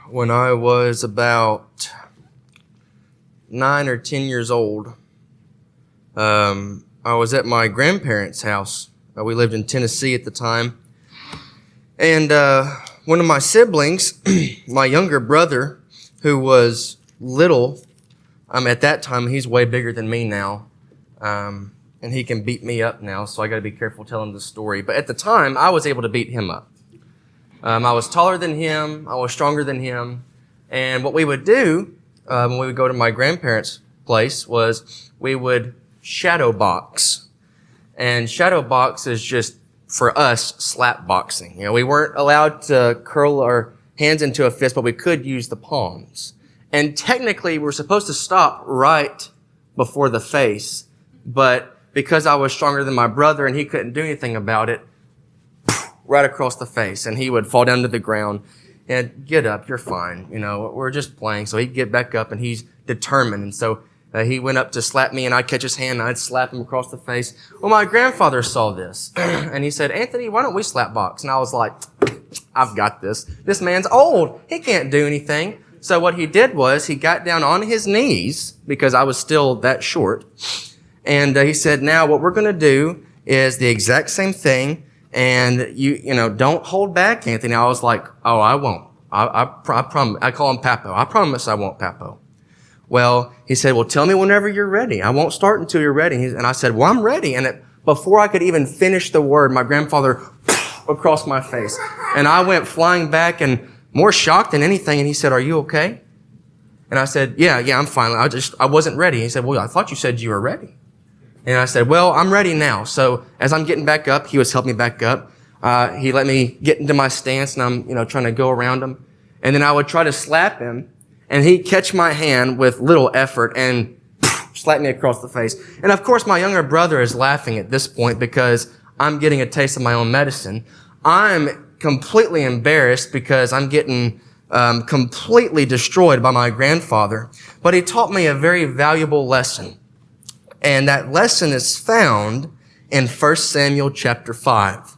when I was about 9 or 10 years old. I was at my grandparents' house. We lived in Tennessee at the time. And one of my siblings, my younger brother, who was little, at that time, he's way bigger than me now. And he can beat me up now, so I got to be careful telling the story. But at the time, I was able to beat him up. I was taller than him. I was stronger than him. And what we would do when we would go to my grandparents' place was we would shadow box. And shadow box is just, for us, slap boxing. We weren't allowed to curl our hands into a fist, but we could use the palms. And technically, we were supposed to stop right before the face. But because I was stronger than my brother and he couldn't do anything about it, right across the face, and he would fall down to the ground and get up, you're fine. We're just playing. So he'd get back up and he's determined. And so he went up to slap me and I'd catch his hand and I'd slap him across the face. Well, my grandfather saw this and he said, "Anthony, why don't we slap box?" And I was like, "I've got this. This man's old. He can't do anything." So what he did was he got down on his knees because I was still that short. And he said, "Now what we're going to do is the exact same thing. And you don't hold back, Anthony." I was like, "Oh, I won't. I promise." I call him Papo. "I promise I won't, Papo." Well, he said, "Well, tell me whenever you're ready. I won't start until you're ready." And I said, "Well, I'm ready." And before I could even finish the word, my grandfather across my face. And I went flying back and more shocked than anything. And he said, "Are you okay?" And I said, Yeah, I'm fine. I wasn't ready." He said, "Well, I thought you said you were ready." And I said, "Well, I'm ready now." So as I'm getting back up, he was helping me back up. He let me get into my stance, and I'm, trying to go around him. And then I would try to slap him, and he'd catch my hand with little effort and slap me across the face. And of course, my younger brother is laughing at this point because I'm getting a taste of my own medicine. I'm completely embarrassed because I'm getting completely destroyed by my grandfather. But he taught me a very valuable lesson. And that lesson is found in 1 Samuel chapter 5.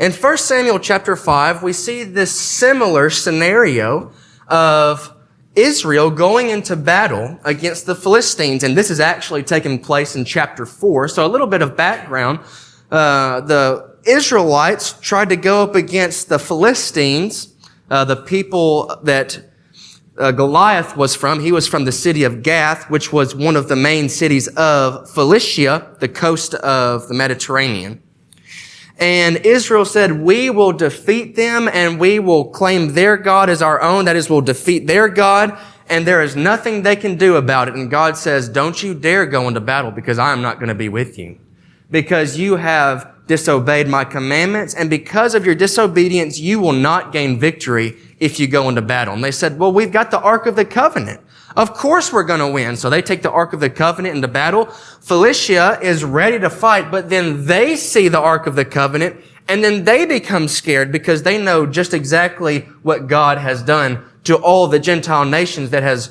In 1 Samuel chapter 5, we see this similar scenario of Israel going into battle against the Philistines. And this is actually taking place in chapter 4. So a little bit of background. The Israelites tried to go up against the Philistines, the people that Goliath was from. He was from the city of Gath, which was one of the main cities of Philistia, the coast of the Mediterranean. And Israel said, "We will defeat them and we will claim their God as our own." That is, we'll defeat their God and there is nothing they can do about it. And God says, "Don't you dare go into battle because I am not going to be with you. Because you have disobeyed my commandments, and because of your disobedience, you will not gain victory if you go into battle." And they said, "Well, we've got the Ark of the Covenant. Of course we're going to win." So they take the Ark of the Covenant into battle. Philistia is ready to fight, but then they see the Ark of the Covenant, and then they become scared because they know just exactly what God has done to all the Gentile nations that has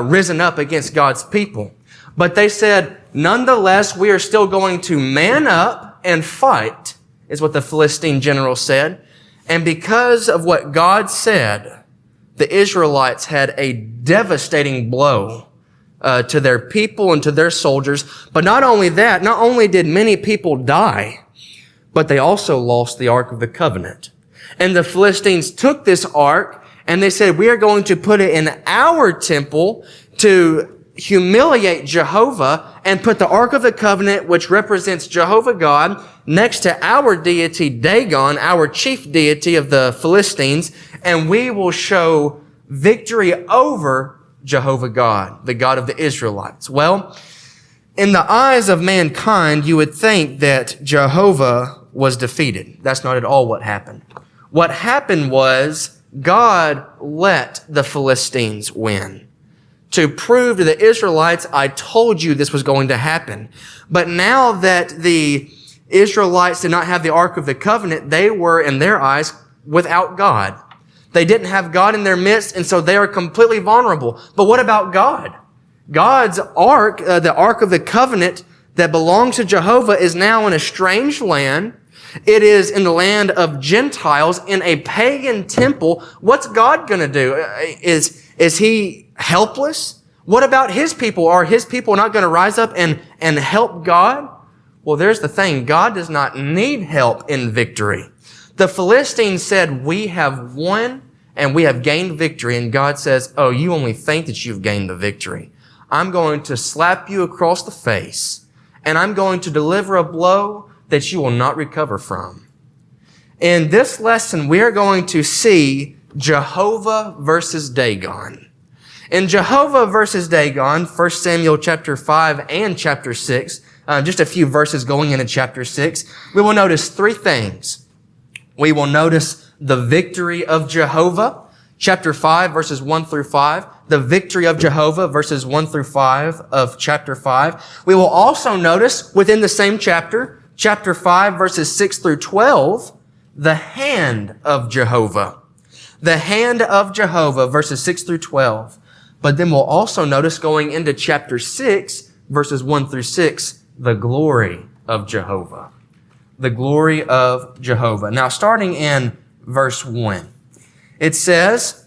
risen up against God's people. But they said, "Nonetheless, we are still going to man up and fight," is what the Philistine general said. And because of what God said, the Israelites had a devastating blow to their people and to their soldiers. But not only that, not only did many people die, but they also lost the Ark of the Covenant. And the Philistines took this Ark and they said, "We are going to put it in our temple to humiliate Jehovah and put the Ark of the Covenant, which represents Jehovah God, next to our deity Dagon, our chief deity of the Philistines, and we will show victory over Jehovah God, the God of the Israelites." Well, in the eyes of mankind, you would think that Jehovah was defeated. That's not at all what happened. What happened was God let the Philistines win. To prove to the Israelites, "I told you this was going to happen." But now that the Israelites did not have the Ark of the Covenant, they were, in their eyes, without God. They didn't have God in their midst, and so they are completely vulnerable. But what about God? God's Ark, the Ark of the Covenant that belongs to Jehovah, is now in a strange land. It is in the land of Gentiles in a pagan temple. What's God going to do? Is he helpless? What about his people? Are his people not going to rise up and help God? Well, there's the thing. God does not need help in victory. The Philistines said, we have won and we have gained victory. And God says, oh, you only think that you've gained the victory. I'm going to slap you across the face and I'm going to deliver a blow that you will not recover from. In this lesson, we are going to see Jehovah versus Dagon. In Jehovah versus Dagon, 1 Samuel chapter 5 and chapter 6, just a few verses going into chapter 6, we will notice three things. We will notice the victory of Jehovah, chapter 5, verses 1 through 5, the victory of Jehovah, verses 1 through 5 of chapter 5. We will also notice within the same chapter, chapter 5, verses 6 through 12, the hand of Jehovah. The hand of Jehovah, verses 6 through 12. But then we'll also notice going into chapter 6, verses 1 through 6, the glory of Jehovah. The glory of Jehovah. Now, starting in verse 1, it says,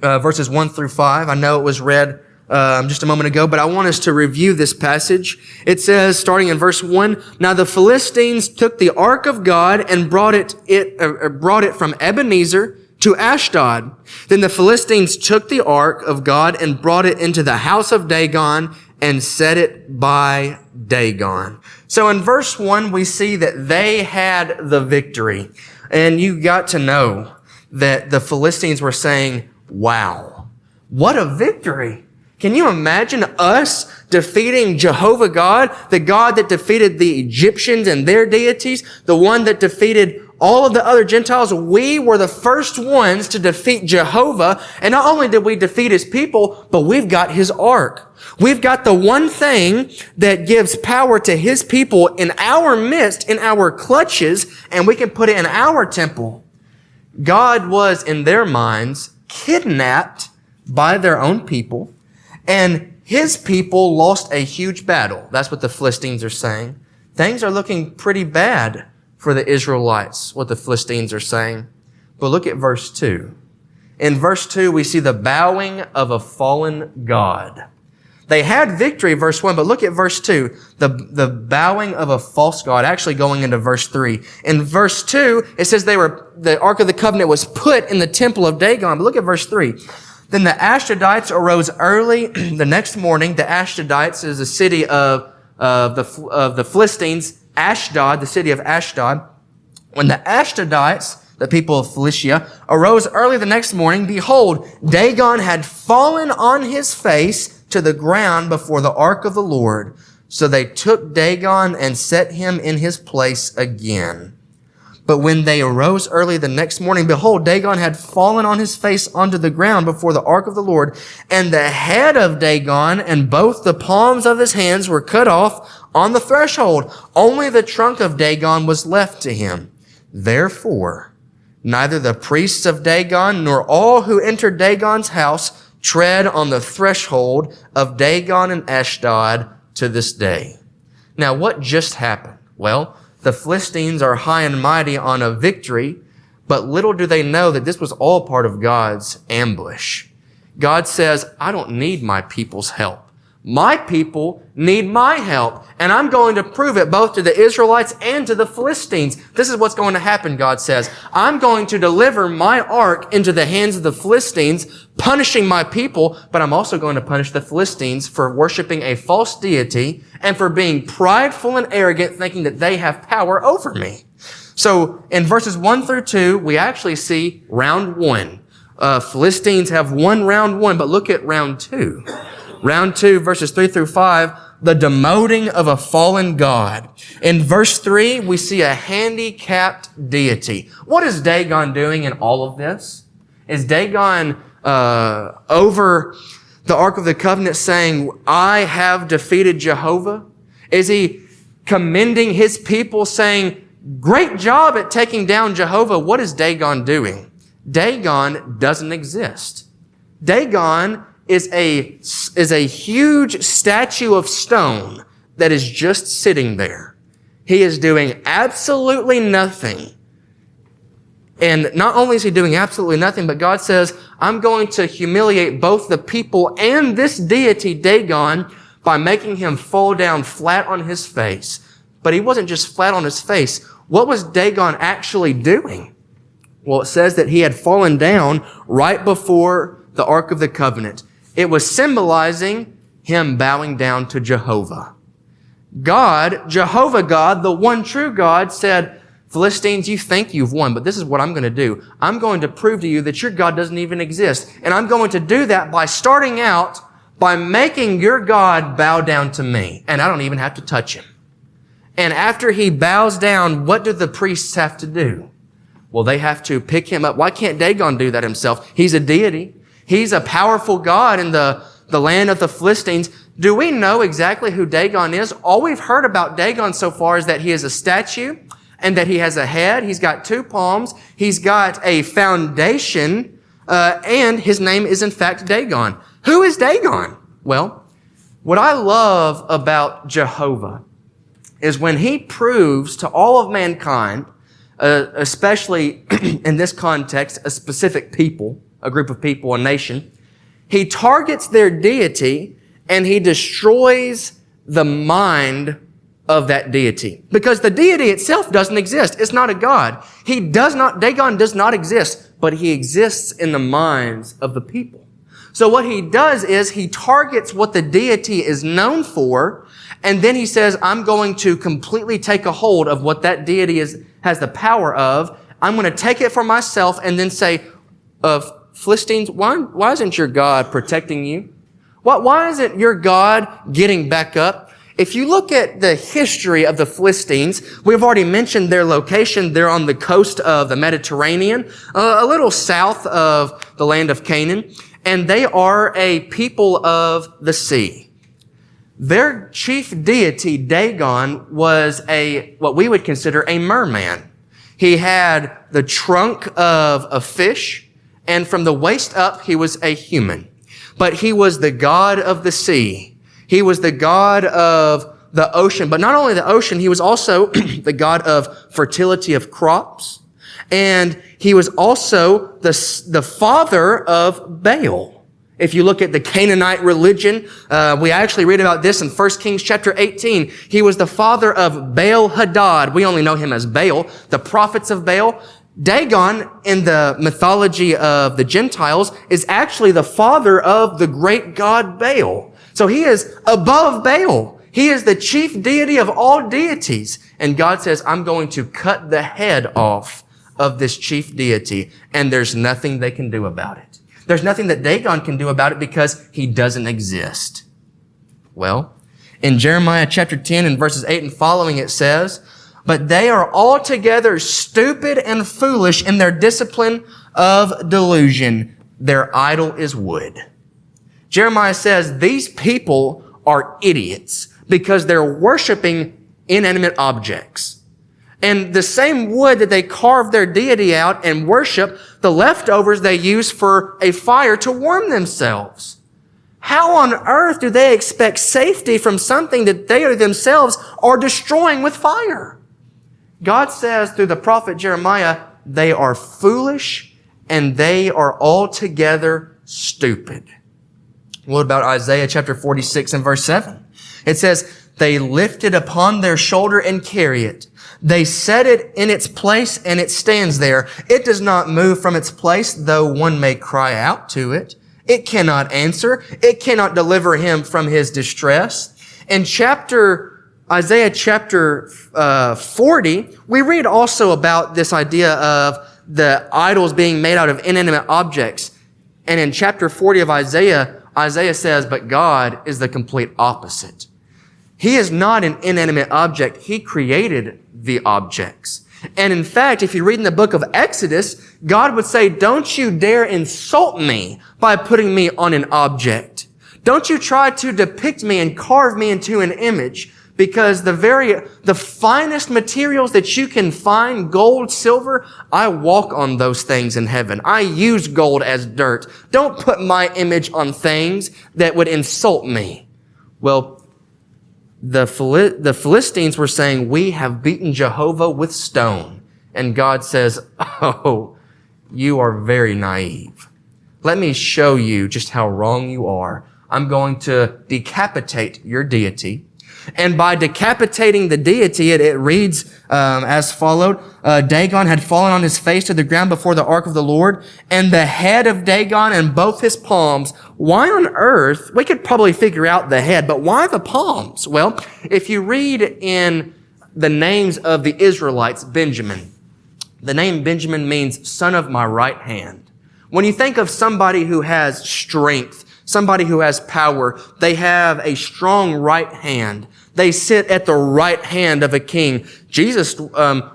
verses 1 through 5, I know it was read just a moment ago, but I want us to review this passage. It says, starting in verse 1, now the Philistines took the ark of God and brought it from Ebenezer to Ashdod. Then the Philistines took the ark of God and brought it into the house of Dagon and set it by Dagon. So in verse 1, we see that they had the victory. And you got to know that the Philistines were saying, wow, what a victory. Can you imagine us defeating Jehovah God, the God that defeated the Egyptians and their deities, the one that defeated all of the other Gentiles? We were the first ones to defeat Jehovah. And not only did we defeat his people, but we've got his ark. We've got the one thing that gives power to his people in our midst, in our clutches, and we can put it in our temple. God was, in their minds, kidnapped by their own people, and his people lost a huge battle. That's what the Philistines are saying. Things are looking pretty bad for the Israelites, what the Philistines are saying. But look at verse 2. In verse 2, we see the bowing of a fallen god. They had victory, verse 1, but look at verse 2. The bowing of a false god, actually going into verse 3. In verse 2, it says the Ark of the Covenant was put in the temple of Dagon. But look at verse 3. Then the Ashdodites arose early the next morning. The Ashdodites is a city of the Philistines, Ashdod, the city of Ashdod. When the Ashdodites, the people of Philistia, arose early the next morning, behold, Dagon had fallen on his face to the ground before the ark of the Lord. So they took Dagon and set him in his place again. But when they arose early the next morning, behold, Dagon had fallen on his face onto the ground before the ark of the Lord, and the head of Dagon and both the palms of his hands were cut off on the threshold. Only the trunk of Dagon was left to him. Therefore, neither the priests of Dagon nor all who entered Dagon's house tread on the threshold of Dagon and Ashdod to this day. Now, what just happened? Well, the Philistines are high and mighty on a victory, but little do they know that this was all part of God's ambush. God says, I don't need my people's help. My people need my help, and I'm going to prove it both to the Israelites and to the Philistines. This is what's going to happen, God says. I'm going to deliver my ark into the hands of the Philistines, punishing my people, but I'm also going to punish the Philistines for worshiping a false deity and for being prideful and arrogant, thinking that they have power over me. So in verses 1 through 2, we actually see round 1. Philistines have won round 1, but look at round 2. Round 2, verses 3 through 5, the demoting of a fallen god. In verse 3, we see a handicapped deity. What is Dagon doing in all of this? Is Dagon over the Ark of the Covenant saying, I have defeated Jehovah? Is he commending his people saying, great job at taking down Jehovah? What is Dagon doing? Dagon doesn't exist. Dagon is a huge statue of stone that is just sitting there. He is doing absolutely nothing. And not only is he doing absolutely nothing, but God says, I'm going to humiliate both the people and this deity, Dagon, by making him fall down flat on his face. But he wasn't just flat on his face. What was Dagon actually doing? Well, it says that he had fallen down right before the Ark of the Covenant. It was symbolizing him bowing down to Jehovah. God, Jehovah God, the one true God, said, Philistines, you think you've won, but this is what I'm going to do. I'm going to prove to you that your God doesn't even exist. And I'm going to do that by starting out by making your God bow down to me. And I don't even have to touch him. And after he bows down, what do the priests have to do? Well, they have to pick him up. Why can't Dagon do that himself? He's a deity. He's a powerful God in the land of the Philistines. Do we know exactly who Dagon is? All we've heard about Dagon so far is that he is a statue and that he has a head. He's got two palms. He's got a foundation, and his name is in fact Dagon. Who is Dagon? Well, what I love about Jehovah is when he proves to all of mankind, especially in this context, a specific people, a group of people, a nation, he targets their deity and he destroys the mind of that deity. Because the deity itself doesn't exist. It's not a God. Dagon does not exist, but he exists in the minds of the people. So what he does is he targets what the deity is known for, and then he says, I'm going to completely take a hold of what that deity has the power of. I'm going to take it for myself and then say, Philistines, why isn't your God protecting you? Why isn't your God getting back up? If you look at the history of the Philistines, we've already mentioned their location. They're on the coast of the Mediterranean, a little south of the land of Canaan, and they are a people of the sea. Their chief deity, Dagon, was what we would consider a merman. He had the trunk of a fish, and from the waist up, he was a human. But he was the god of the sea. He was the god of the ocean. But not only the ocean, he was also the god of fertility of crops. And he was also the father of Baal. If you look at the Canaanite religion, we actually read about this in 1 Kings chapter 18. He was the father of Baal Hadad. We only know him as Baal, the prophets of Baal. Dagon, in the mythology of the Gentiles, is actually the father of the great god Baal. So he is above Baal. He is the chief deity of all deities. And God says, I'm going to cut the head off of this chief deity, and there's nothing they can do about it. There's nothing that Dagon can do about it because he doesn't exist. Well, in Jeremiah chapter 10 and verses 8 and following, it says, but they are altogether stupid and foolish in their discipline of delusion. Their idol is wood. Jeremiah says these people are idiots because they're worshiping inanimate objects. And the same wood that they carve their deity out and worship, the leftovers they use for a fire to warm themselves. How on earth do they expect safety from something that they themselves are destroying with fire? God says through the prophet Jeremiah, they are foolish and they are altogether stupid. What about Isaiah chapter 46 and verse 7? It says, they lift it upon their shoulder and carry it. They set it in its place and it stands there. It does not move from its place, though one may cry out to it. It cannot answer. It cannot deliver him from his distress. In Isaiah chapter 40, we read also about this idea of the idols being made out of inanimate objects. And in chapter 40 of Isaiah, Isaiah says, but God is the complete opposite. He is not an inanimate object. He created the objects. And in fact, if you read in the book of Exodus, God would say, don't you dare insult me by putting me on an object. Don't you try to depict me and carve me into an image, because the finest materials that you can find, gold, silver, I walk on those things in heaven. I use gold as dirt. Don't put my image on things that would insult me. Well, the Philistines were saying, we have beaten Jehovah with stone. And God says, oh, you are very naive. Let me show you just how wrong you are. I'm going to decapitate your deity. And by decapitating the deity, it reads as followed. Dagon had fallen on his face to the ground before the ark of the Lord, and the head of Dagon and both his palms. Why on earth? We could probably figure out the head, but why the palms? Well, if you read in the names of the Israelites, Benjamin, the name Benjamin means son of my right hand. When you think of somebody who has strength, somebody who has power, they have a strong right hand. They sit at the right hand of a king. Jesus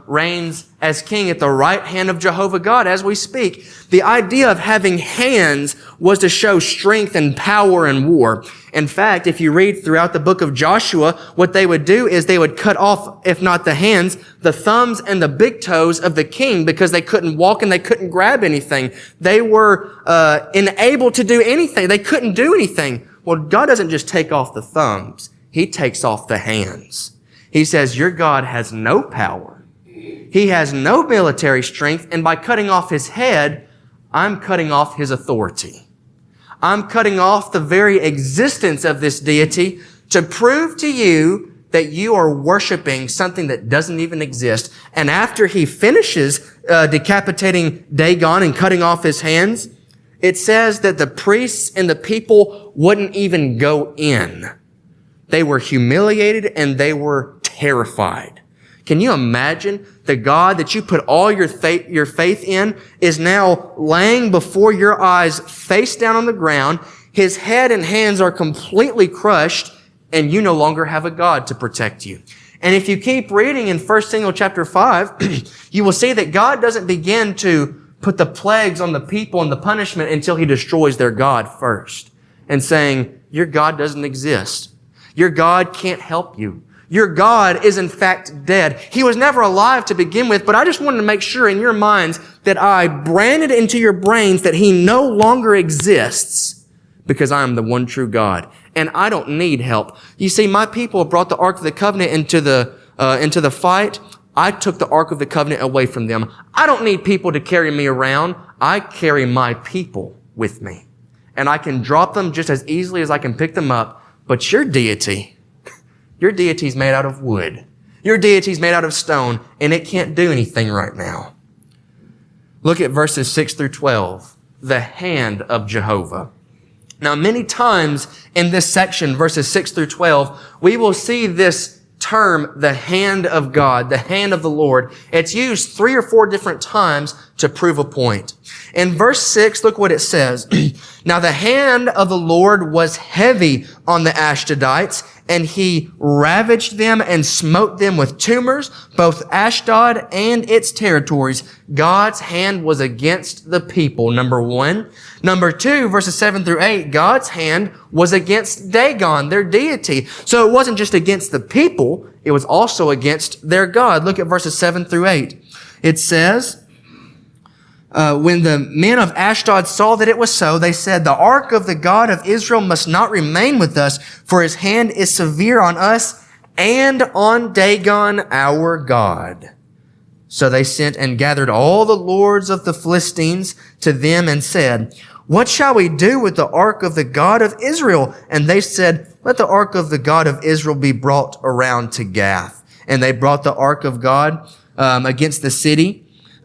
reigns as king at the right hand of Jehovah God as we speak. The idea of having hands was to show strength and power in war. In fact, if you read throughout the book of Joshua, what they would do is they would cut off, if not the hands, the thumbs and the big toes of the king because they couldn't walk and they couldn't grab anything. They were unable to do anything. They couldn't do anything. Well, God doesn't just take off the thumbs. He takes off the hands. He says, your God has no power. He has no military strength. And by cutting off his head, I'm cutting off his authority. I'm cutting off the very existence of this deity to prove to you that you are worshiping something that doesn't even exist. And after he finishes decapitating Dagon and cutting off his hands, it says that the priests and the people wouldn't even go in. They were humiliated and they were terrified. Can you imagine the God that you put all your faith in is now laying before your eyes face down on the ground. His head and hands are completely crushed and you no longer have a God to protect you. And if you keep reading in 1 Samuel chapter 5, you will see that God doesn't begin to put the plagues on the people and the punishment until he destroys their God first and saying, your God doesn't exist. Your God can't help you. Your God is in fact dead. He was never alive to begin with, but I just wanted to make sure in your minds that I branded into your brains that he no longer exists because I am the one true God and I don't need help. You see, my people brought the Ark of the Covenant into the fight. I took the Ark of the Covenant away from them. I don't need people to carry me around. I carry my people with me and I can drop them just as easily as I can pick them up. But your deity is made out of wood. Your deity is made out of stone, and it can't do anything right now. Look at verses 6 through 12. The hand of Jehovah. Now, many times in this section, verses 6 through 12, we will see this term, the hand of God, the hand of the Lord. It's used 3 or 4 different times to prove a point. In verse 6, look what it says. Now the hand of the Lord was heavy on the Ashdodites, and he ravaged them and smote them with tumors, both Ashdod and its territories. God's hand was against the people, number 1. Number 2, verses 7 through 8, God's hand was against Dagon, their deity. So it wasn't just against the people, it was also against their God. Look at verses 7 through 8. It says, when the men of Ashdod saw that it was so, they said, the ark of the God of Israel must not remain with us, for his hand is severe on us and on Dagon our God. So they sent and gathered all the lords of the Philistines to them and said, what shall we do with the ark of the God of Israel? And they said, let the ark of the God of Israel be brought around to Gath. And they brought the ark of God against the city.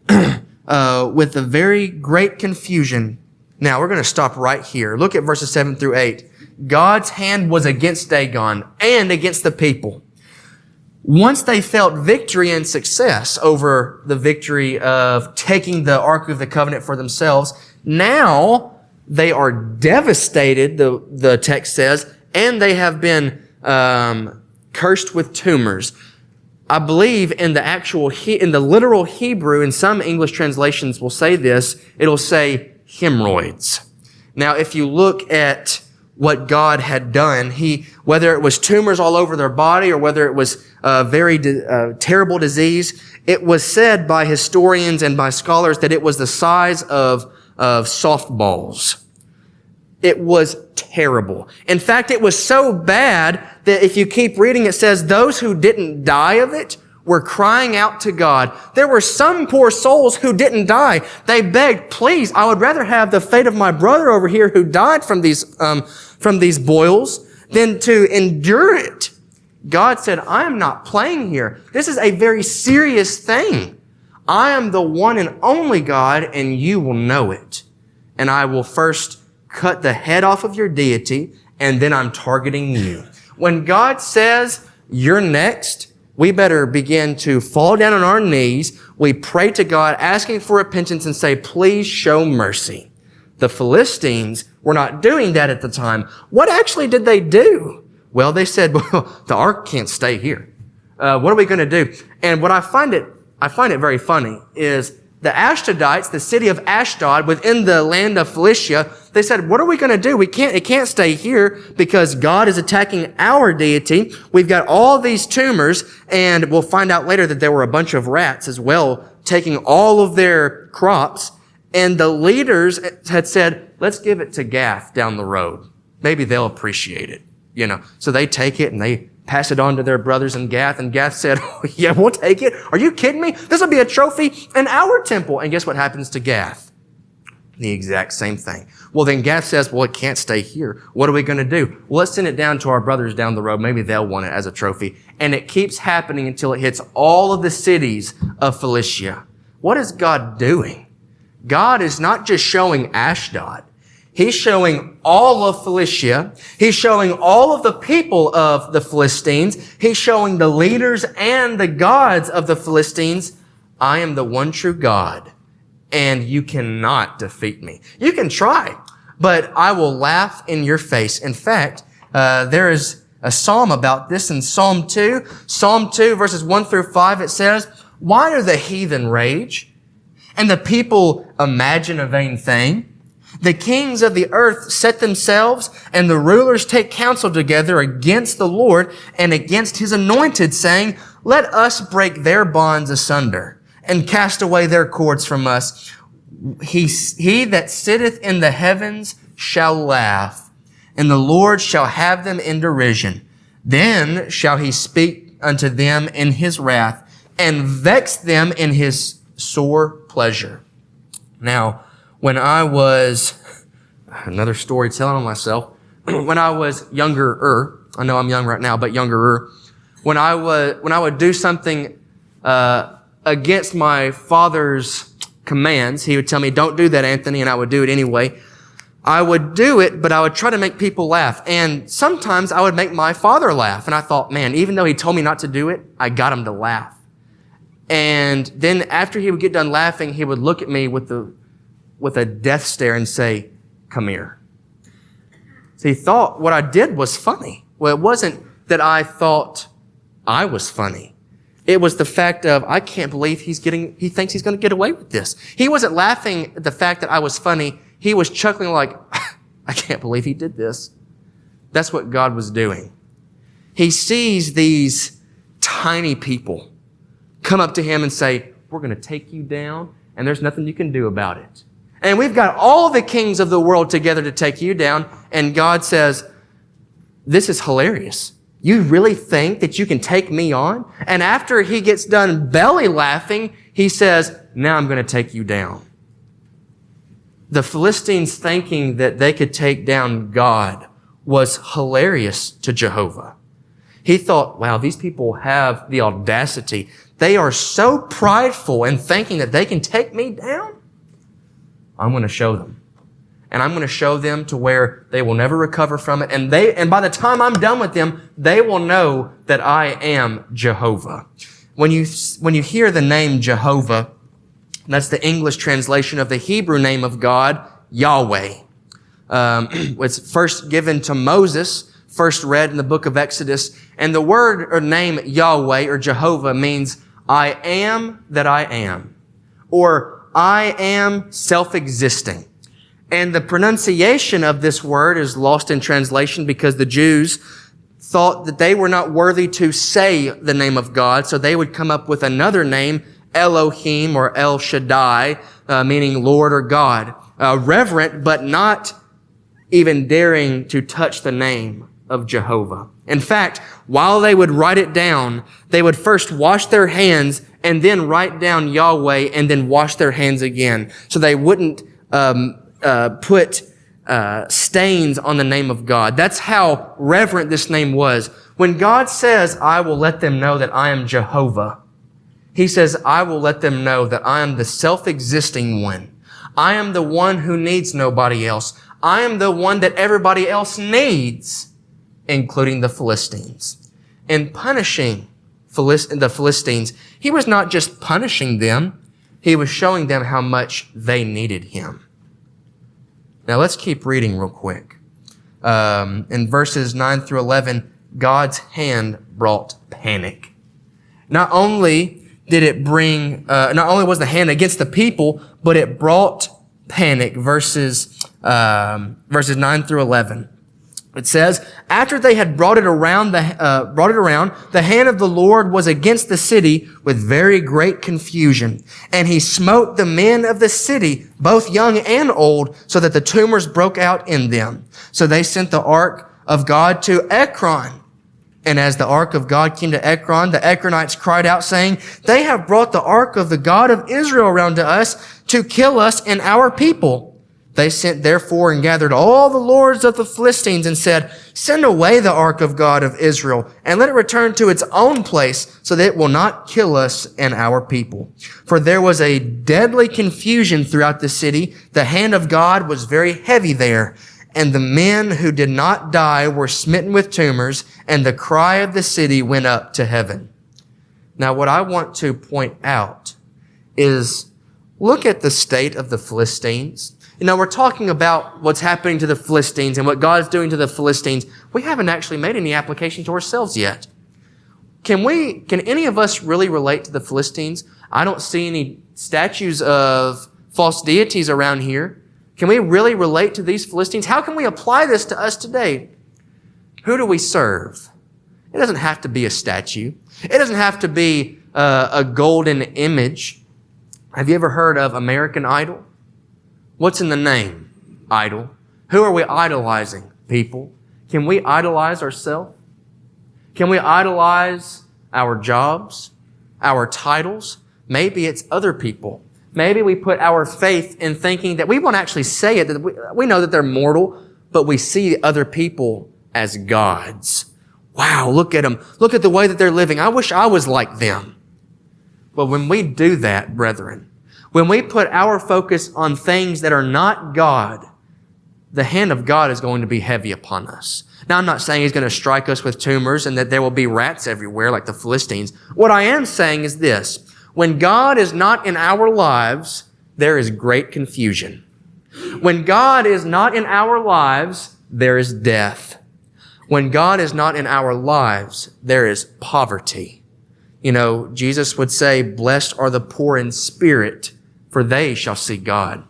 With a very great confusion. Now, we're going to stop right here. Look at verses 7 through 8. God's hand was against Dagon and against the people. Once they felt victory and success over the victory of taking the Ark of the Covenant for themselves, now they are devastated, the text says, and they have been cursed with tumors. I believe in the literal Hebrew, and some English translations will say this, it'll say hemorrhoids. Now, if you look at what God had done, whether it was tumors all over their body or whether it was a very terrible disease, it was said by historians and by scholars that it was the size of softballs. It was terrible. In fact, it was so bad that if you keep reading, it says those who didn't die of it were crying out to God. There were some poor souls who didn't die. They begged, please, I would rather have the fate of my brother over here who died from these boils than to endure it. God said, I am not playing here. This is a very serious thing. I am the one and only God, and you will know it. And I will first cut the head off of your deity, and then I'm targeting you. When God says, you're next, we better begin to fall down on our knees. We pray to God, asking for repentance and say, please show mercy. The Philistines were not doing that at the time. What actually did they do? Well, they said, well, the ark can't stay here. What are we going to do? And what I find it very funny is the Ashdodites, the city of Ashdod within the land of Philistia, they said, what are we going to do? It can't stay here because God is attacking our deity. We've got all these tumors, and we'll find out later that there were a bunch of rats as well, taking all of their crops. And the leaders had said, let's give it to Gath down the road. Maybe they'll appreciate it, So they take it and they pass it on to their brothers in Gath. And Gath said, oh, yeah, we'll take it. Are you kidding me? This will be a trophy in our temple. And guess what happens to Gath? The exact same thing. Well, then Gath says, well, it can't stay here. What are we going to do? Well, let's send it down to our brothers down the road. Maybe they'll want it as a trophy. And it keeps happening until it hits all of the cities of Philistia. What is God doing? God is not just showing Ashdod. He's showing all of Philistia. He's showing all of the people of the Philistines. He's showing the leaders and the gods of the Philistines, I am the one true God, and you cannot defeat me. You can try, but I will laugh in your face. In fact, there is a psalm about this in Psalm 2. Psalm 2, verses 1 through 5, it says, why do the heathen rage, and the people imagine a vain thing? The kings of the earth set themselves, and the rulers take counsel together against the Lord and against his anointed, saying, let us break their bonds asunder and cast away their cords from us. He that sitteth in the heavens shall laugh, and the Lord shall have them in derision. Then shall he speak unto them in his wrath, and vex them in his sore pleasure. Now, when I was, another story telling on myself, when I was younger, I know I'm young right now, but younger, when I would do something against my father's commands, he would tell me, don't do that, Anthony, and I would do it anyway. I would do it, but I would try to make people laugh. And sometimes I would make my father laugh. And I thought, man, even though he told me not to do it, I got him to laugh. And then after he would get done laughing, he would look at me with a death stare and say, come here. So he thought what I did was funny. Well, it wasn't that I thought I was funny. It was the fact of, I can't believe he thinks he's going to get away with this. He wasn't laughing at the fact that I was funny. He was chuckling like, I can't believe he did this. That's what God was doing. He sees these tiny people come up to him and say, we're going to take you down, and there's nothing you can do about it. And we've got all the kings of the world together to take you down. And God says, this is hilarious. You really think that you can take me on? And after he gets done belly laughing, he says, now I'm going to take you down. The Philistines thinking that they could take down God was hilarious to Jehovah. He thought, wow, these people have the audacity. They are so prideful in thinking that they can take me down. I'm going to show them. And I'm going to show them to where they will never recover from it. And by the time I'm done with them, they will know that I am Jehovah. When you hear the name Jehovah, that's the English translation of the Hebrew name of God, Yahweh. It's first given to Moses, first read in the book of Exodus. And the word or name Yahweh or Jehovah means I am that I am, or I am self-existing. And the pronunciation of this word is lost in translation because the Jews thought that they were not worthy to say the name of God, so they would come up with another name, Elohim or El Shaddai, meaning Lord or God. Reverent, but not even daring to touch the name of Jehovah. In fact, while they would write it down, they would first wash their hands and then write down Yahweh and then wash their hands again. So they wouldn't put stains on the name of God. That's how reverent this name was. When God says, I will let them know that I am Jehovah, He says, I will let them know that I am the self-existing one. I am the one who needs nobody else. I am the one that everybody else needs, including the Philistines. In punishing the Philistines, He was not just punishing them, He was showing them how much they needed Him. Now let's keep reading real quick. In verses 9 through 11, God's hand brought panic. Not only was the hand against the people, but it brought panic. Verses 9 through 11. It says, after they had brought it around, the hand of the Lord was against the city with very great confusion. And He smote the men of the city, both young and old, so that the tumors broke out in them. So they sent the ark of God to Ekron. And as the ark of God came to Ekron, the Ekronites cried out, saying, they have brought the ark of the God of Israel around to us to kill us and our people. They sent therefore and gathered all the lords of the Philistines and said, send away the ark of God of Israel and let it return to its own place so that it will not kill us and our people. For there was a deadly confusion throughout the city. The hand of God was very heavy there. And the men who did not die were smitten with tumors, and the cry of the city went up to heaven. Now, what I want to point out is, look at the state of the Philistines. You know, we're talking about what's happening to the Philistines and what God's doing to the Philistines. We haven't actually made any application to ourselves yet. Can any of us really relate to the Philistines? I don't see any statues of false deities around here. Can we really relate to these Philistines? How can we apply this to us today? Who do we serve? It doesn't have to be a statue. It doesn't have to be a golden image. Have you ever heard of American Idol? What's in the name? Idol. Who are we idolizing? People. Can we idolize ourselves? Can we idolize our jobs, our titles? Maybe it's other people. Maybe we put our faith in thinking that we won't actually say it, that we know that they're mortal, but we see other people as gods. Wow, look at them. Look at the way that they're living. I wish I was like them. But when we do that, brethren, when we put our focus on things that are not God, the hand of God is going to be heavy upon us. Now, I'm not saying He's going to strike us with tumors and that there will be rats everywhere like the Philistines. What I am saying is this. When God is not in our lives, there is great confusion. When God is not in our lives, there is death. When God is not in our lives, there is poverty. You know, Jesus would say, blessed are the poor in spirit, for they shall see God.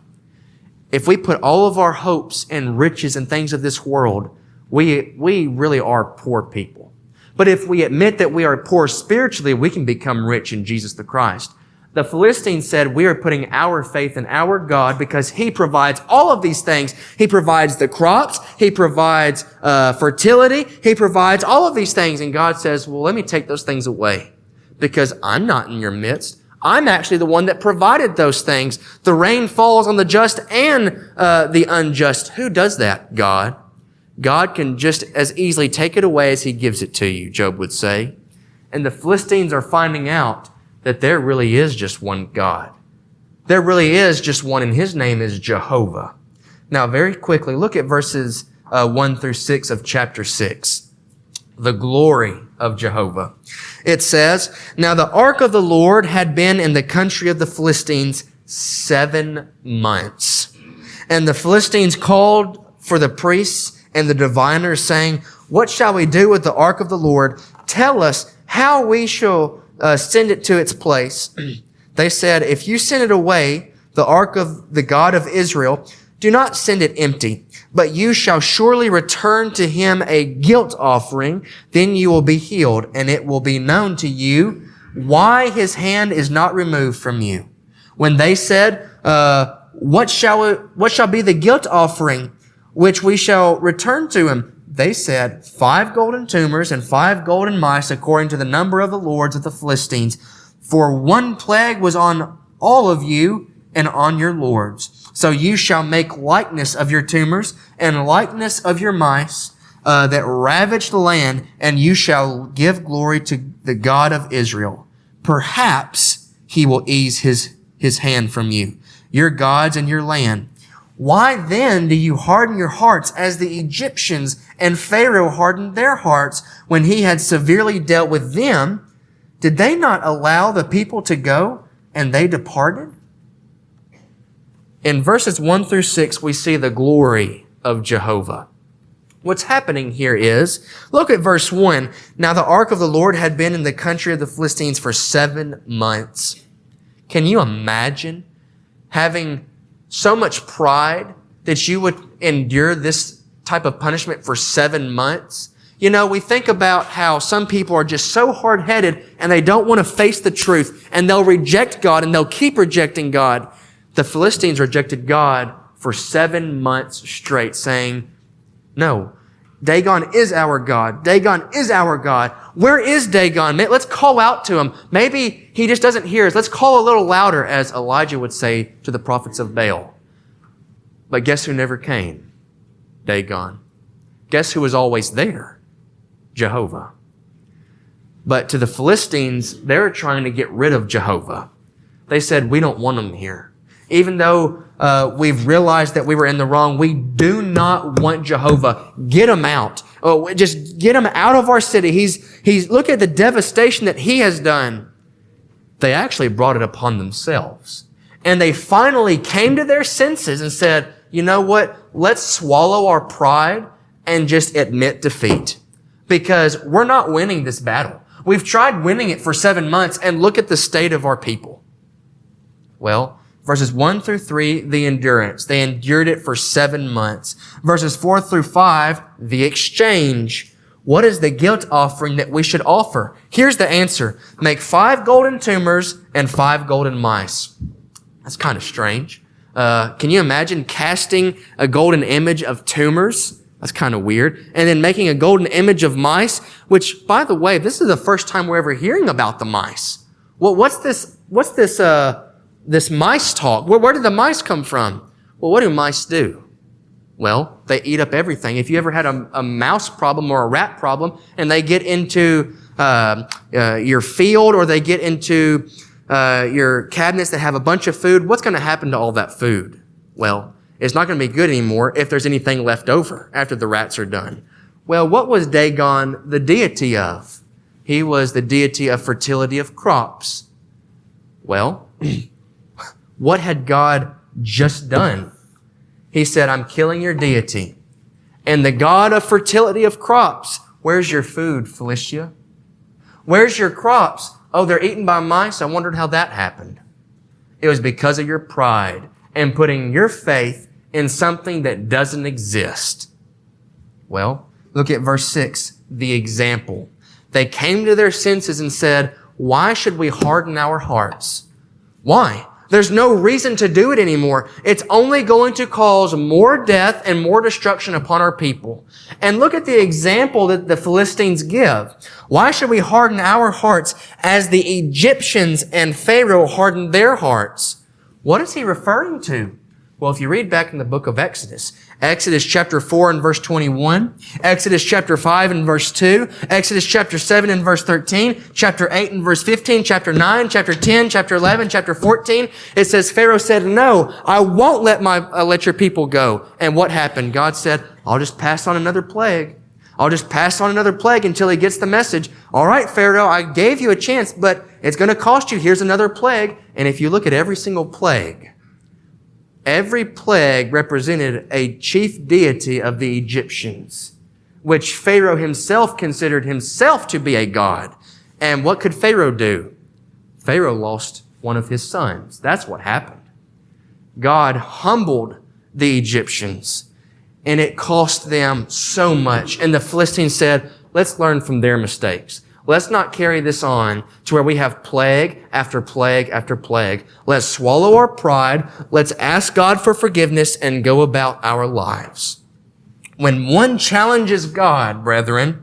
If we put all of our hopes and riches and things of this world, we really are poor people. But if we admit that we are poor spiritually, we can become rich in Jesus the Christ. The Philistines said we are putting our faith in our God because He provides all of these things. He provides the crops. He provides fertility. He provides all of these things. And God says, well, let me take those things away because I'm not in your midst. I'm actually the one that provided those things. The rain falls on the just and the unjust. Who does that? God. God can just as easily take it away as He gives it to you, Job would say. And the Philistines are finding out that there really is just one God. There really is just one, and His name is Jehovah. Now, very quickly, look at verses 1 through 6 of chapter 6. The glory of Jehovah. It says, now the ark of the Lord had been in the country of the Philistines 7 months. And the Philistines called for the priests and the diviners, saying, what shall we do with the ark of the Lord? Tell us how we shall send it to its place. They said, if you send it away, the ark of the God of Israel, do not send it empty, but you shall surely return to Him a guilt offering. Then you will be healed, and it will be known to you why His hand is not removed from you. When they said, what shall be the guilt offering? which we shall return to him? They said, 5 golden tumors and 5 golden mice, according to the number of the lords of the Philistines. For 1 plague was on all of you and on your lords. So you shall make likeness of your tumors and likeness of your mice that ravage the land, and you shall give glory to the God of Israel. Perhaps he will ease his hand from you, your gods and your land. Why then do you harden your hearts as the Egyptians and Pharaoh hardened their hearts when he had severely dealt with them? Did they not allow the people to go and they departed? In verses 1 through 6, we see the glory of Jehovah. What's happening here is, look at verse 1. Now the ark of the Lord had been in the country of the Philistines for 7 months. Can you imagine having so much pride that you would endure this type of punishment for 7 months? You know, we think about how some people are just so hard-headed and they don't want to face the truth, and they'll reject God and they'll keep rejecting God. The Philistines rejected God for 7 months straight, saying, no, Dagon is our God. Dagon is our God. Where is Dagon? Let's call out to him. Maybe he just doesn't hear us. Let's call a little louder, as Elijah would say to the prophets of Baal. But guess who never came? Dagon. Guess who was always there? Jehovah. But to the Philistines, they were trying to get rid of Jehovah. They said, we don't want him here. Even though we've realized that we were in the wrong, we do not want Jehovah. Get him out. Oh, just get him out of our city. He's look at the devastation that he has done. They actually brought it upon themselves. And they finally came to their senses and said, you know what? Let's swallow our pride and just admit defeat. Because we're not winning this battle. We've tried winning it for 7 months, and look at the state of our people. Well, verses 1 through 3, the endurance. They endured it for 7 months. Verses 4 through 5, the exchange. What is the guilt offering that we should offer? Here's the answer. Make 5 golden tumors and 5 golden mice. That's kind of strange. Can you imagine casting a golden image of tumors? That's kind of weird. And then making a golden image of mice, which, by the way, this is the first time we're ever hearing about the mice. Well, what's this mice talk? Where did the mice come from? Well, what do mice do? Well, they eat up everything. If you ever had a mouse problem or a rat problem, and they get into your field, or they get into your cabinets that have a bunch of food, what's going to happen to all that food? Well, it's not going to be good anymore if there's anything left over after the rats are done. Well, what was Dagon the deity of? He was the deity of fertility of crops. Well, what had God just done? He said, I'm killing your deity. And the God of fertility of crops, where's your food, Philistia? Where's your crops? Oh, they're eaten by mice. I wondered how that happened. It was because of your pride and putting your faith in something that doesn't exist. Well, look at verse 6, the example. They came to their senses and said, why should we harden our hearts? Why? There's no reason to do it anymore. It's only going to cause more death and more destruction upon our people. And look at the example that the Philistines give. Why should we harden our hearts as the Egyptians and Pharaoh hardened their hearts? What is he referring to? Well, if you read back in the book of Exodus chapter 4 and verse 21, Exodus chapter 5 and verse 2, Exodus chapter 7 and verse 13, chapter 8 and verse 15, chapter 9, chapter 10, chapter 11, chapter 14, it says Pharaoh said, no, I won't let your people go. And what happened? God said, I'll just pass on another plague. I'll just pass on another plague until he gets the message. All right, Pharaoh, I gave you a chance, but it's going to cost you. Here's another plague. And if you look at every single plague, every plague represented a chief deity of the Egyptians, which Pharaoh himself considered himself to be a god. And what could Pharaoh do? Pharaoh lost one of his sons. That's what happened. God humbled the Egyptians, and it cost them so much. And the Philistines said, let's learn from their mistakes. Let's not carry this on to where we have plague after plague after plague. Let's swallow our pride. Let's ask God for forgiveness and go about our lives. When one challenges God, brethren,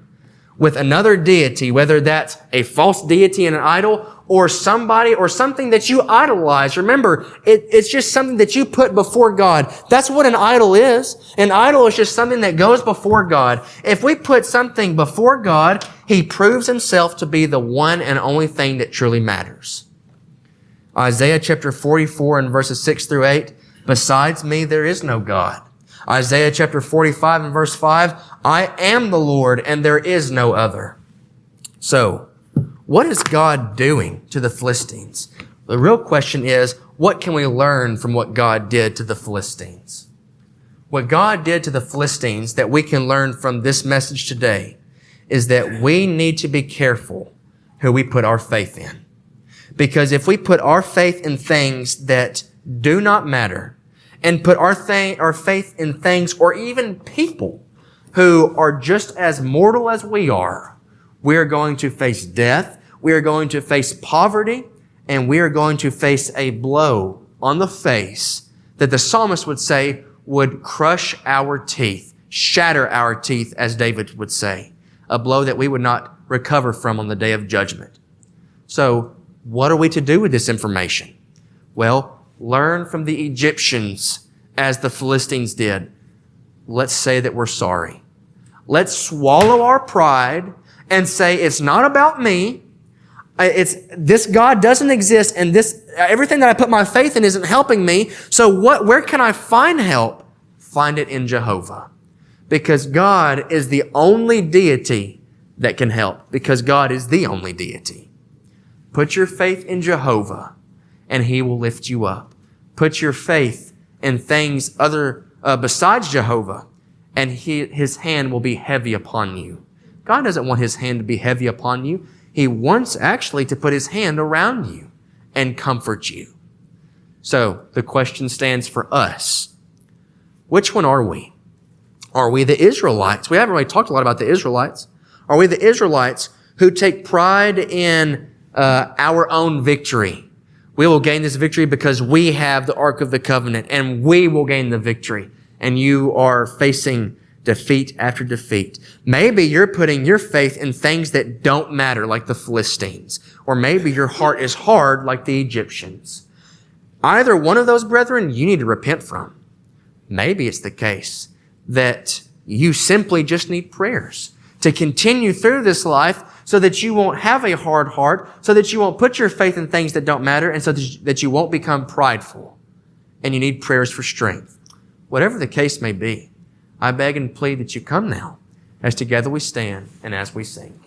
with another deity, whether that's a false deity and an idol, or somebody or something that you idolize. Remember, it's just something that you put before God. That's what an idol is. An idol is just something that goes before God. If we put something before God, He proves Himself to be the one and only thing that truly matters. Isaiah chapter 44 and verses 6 through 8, besides me there is no God. Isaiah chapter 45 and verse 5, I am the Lord and there is no other. So, what is God doing to the Philistines? The real question is, what can we learn from what God did to the Philistines? What God did to the Philistines that we can learn from this message today is that we need to be careful who we put our faith in. Because if we put our faith in things that do not matter, and put our faith in things or even people who are just as mortal as we are going to face death, we are going to face poverty, and we are going to face a blow on the face that the psalmist would say would crush our teeth, shatter our teeth, as David would say, a blow that we would not recover from on the day of judgment. So, what are we to do with this information? Well, learn from the Egyptians as the Philistines did. Let's say that we're sorry. Let's swallow our pride and say, it's not about me. This God doesn't exist, and everything that I put my faith in isn't helping me. So where can I find help? Find it in Jehovah. Because God is the only deity that can help. Because God is the only deity. Put your faith in Jehovah, and He will lift you up. Put your faith in things besides Jehovah, and His hand will be heavy upon you. God doesn't want His hand to be heavy upon you. He wants actually to put His hand around you and comfort you. So the question stands for us. Which one are we? Are we the Israelites? We haven't really talked a lot about the Israelites. Are we the Israelites who take pride in our own victory? We will gain this victory because we have the Ark of the Covenant, and we will gain the victory. And you are facing defeat after defeat. Maybe you're putting your faith in things that don't matter, like the Philistines. Or maybe your heart is hard, like the Egyptians. Either one of those, brethren, you need to repent from. Maybe it's the case that you simply just need prayers to continue through this life so that you won't have a hard heart, so that you won't put your faith in things that don't matter, and so that you won't become prideful. And you need prayers for strength. Whatever the case may be, I beg and plead that you come now, as together we stand and as we sing.